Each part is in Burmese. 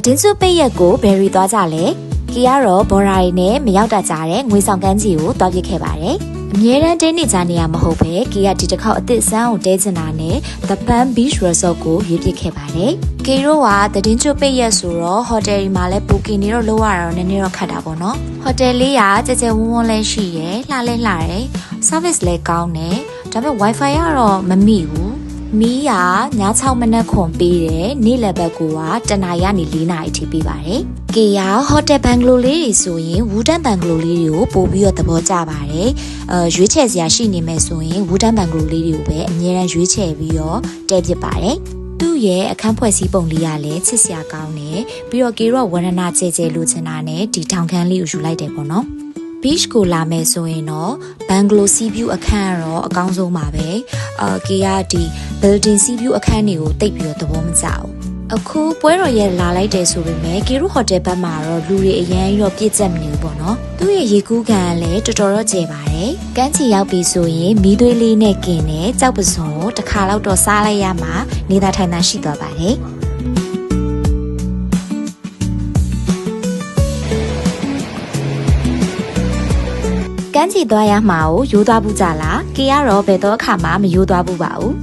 တင်းစုပိတ်ရက်ကိုဘယ်ရီသွားကြလဲကီကတော့ဘော်ရာရီနဲ့မရောက်တာကြတဲ့ငွေဆောင်ကန်းကြီးကိုတွားပြစ်ခဲ့ပါတယ်အမြဲတမ်းတင်းနေကြနေရမဟုတ်ပဲကီကဒီတစ်ခေါက်အစ်စ်ဆန်းကိုတဲချင်တာနဲ့ The Palm Beach Resort ကိုရွေးပြစ်ခဲ့ပါတယ်ကီတို့ကတင်းစုပိတ်ရက်ဆိုတော့ဟိုတယ်ဒီမှာလဲဘိုကင်တွေတော့လုပ်ရတော့နည်းနည်းတော့ခက်တာပေါ့နော်ဟိုတယ်လေးကကြဲကြဲဝန်းဝန်းလဲရှိရယ်လှလဲလှတယ် service လဲကောင်းတယ်ဒါပေမဲ့ wifi ကတော့မမိဘူးမီးကည6မိနစ်ခွန်ပေးတယ်နေ့လယ်ဘက်ကတနာရီကနေ4နာရီထိပေးပါတယ်။ကေယာဟိုတယ်ဘန်ဂလိုလေးတွေဆိုရင်ဝူဒန်ဘန်ဂလိုလေးတွေကိုပို့ပြီးတော့သဘောကျပါတယ်။ရွေးချယ်စရာရှိနေမယ်ဆိုရင်ဝူဒန်ဘန်ဂလိုလေးတွေကိုပဲအများအားရွေးချယ်ပြီးတော့တဲပြစ်ပါတယ်။သူ့ရဲ့အခန်းဖွဲ့စည်းပုံလေးကလည်းချစ်စရာကောင်းတယ်။ပြီးတော့ကေရောဝရဏကျဲကျဲလိုချင်တာနဲ့ဒီထောင်ခန်းလေးကိုယူလိုက်တယ်ပေါ့နော်။ beach ကိုလာမယ်ဆိုရင်တော့ bungalow sea view အခန်းကတော့အကောင်းဆုံးပါပဲကေကဒီ building sea view အခန်းတွေကိုတိတ်ပြီးတော့သဘောမကျဘူးအခုပွဲတော်ရဲ့လာလိုက်တယ်ဆိုပေမဲ့ကေရုဟိုတယ်ဘက်မှာတော့လူတွေအရင်ရောပြည့်ကျက်မနေဘူးပေါ့နော်သူ့ရဲ့ရေကူးကန်ကလည်းတော်တော်ကျယ်ပါတယ်ကမ်းခြေရောက်ပြီဆိုရင်မီးသွေးလေးနဲ့กินနဲ့ကြောက်ပစုံကိုတစ်ခါတော့တော့စားလိုက်ရမှာနေတာထိုင်တာရှိသွားပါတယ်ကမ်းခြေသွားရမှာကိုရိုးသွားဘူးကြလားကေကတော့ဘယ်တော့အခါမှမရိုးသွားဘူးပါဘူး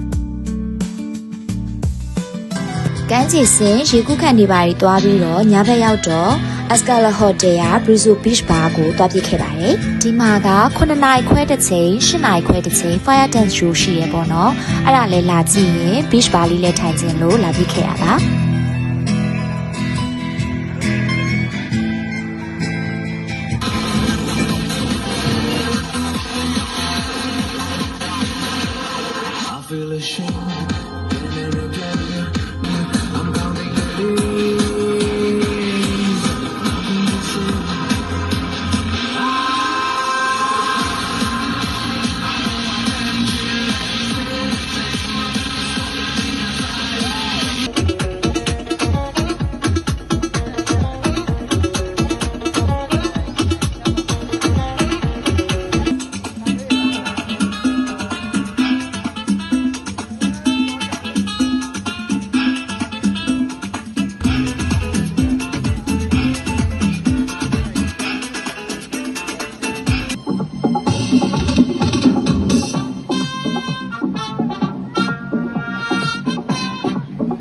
ကမ်းခြေစင်ရေကူးခန့်နေပါရီသွားပြီးတော့ညဘက်ရောက်တော့ Escala Hotel က Brizo Beach Bar ကိုသွားပြစ်ခဲ့ပါတယ်ဒီမှာက9နာရီခွဲတစ်ချိန်10နာရီခွဲတစ်ချိန် Fire Dance Show ရှိရပေါ့နော်အဲ့ဒါလည်းလာကြည့်ရင် Beach Bar လေးလည်းထိုင်ခြင်းလို့လာပြစ်ခဲ့ရတာfeel ashamed and again I'm counting the days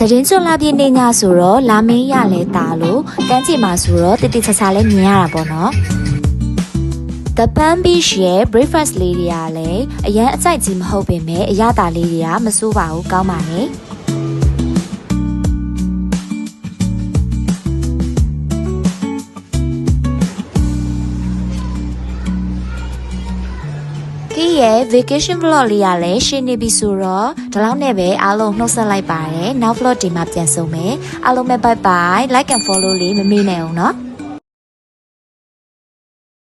တရင်ကျွန်းလာပြည့်နေညဆိုတော့လာမင်းရလဲတာလို့ကမ်းခြေမှာဆိုတော့တိတိကျကျလဲမြင်ရတာပေါ့နော် The Palm Beach ရဲ့ breakfast လေးတွေကလည်းအရန်အကြိုက်ကြီးမဟုတ်ပေမဲ့အရသာလေးတွေကမစိုးပါဘူးကောင်းပါတယ်ရဲ့ vacation vlog လေးရလဲရှင်းနေပြီဆိုတော့ဒီလောက်နဲ့ပဲအားလုံးနှုတ်ဆက်လိုက်ပါတယ်နောက် vlog ဒီမှာပြန်ဆုံမယ်အားလုံးပဲ bye bye like and follow လေးမမေ့နဲ့အောင်နော်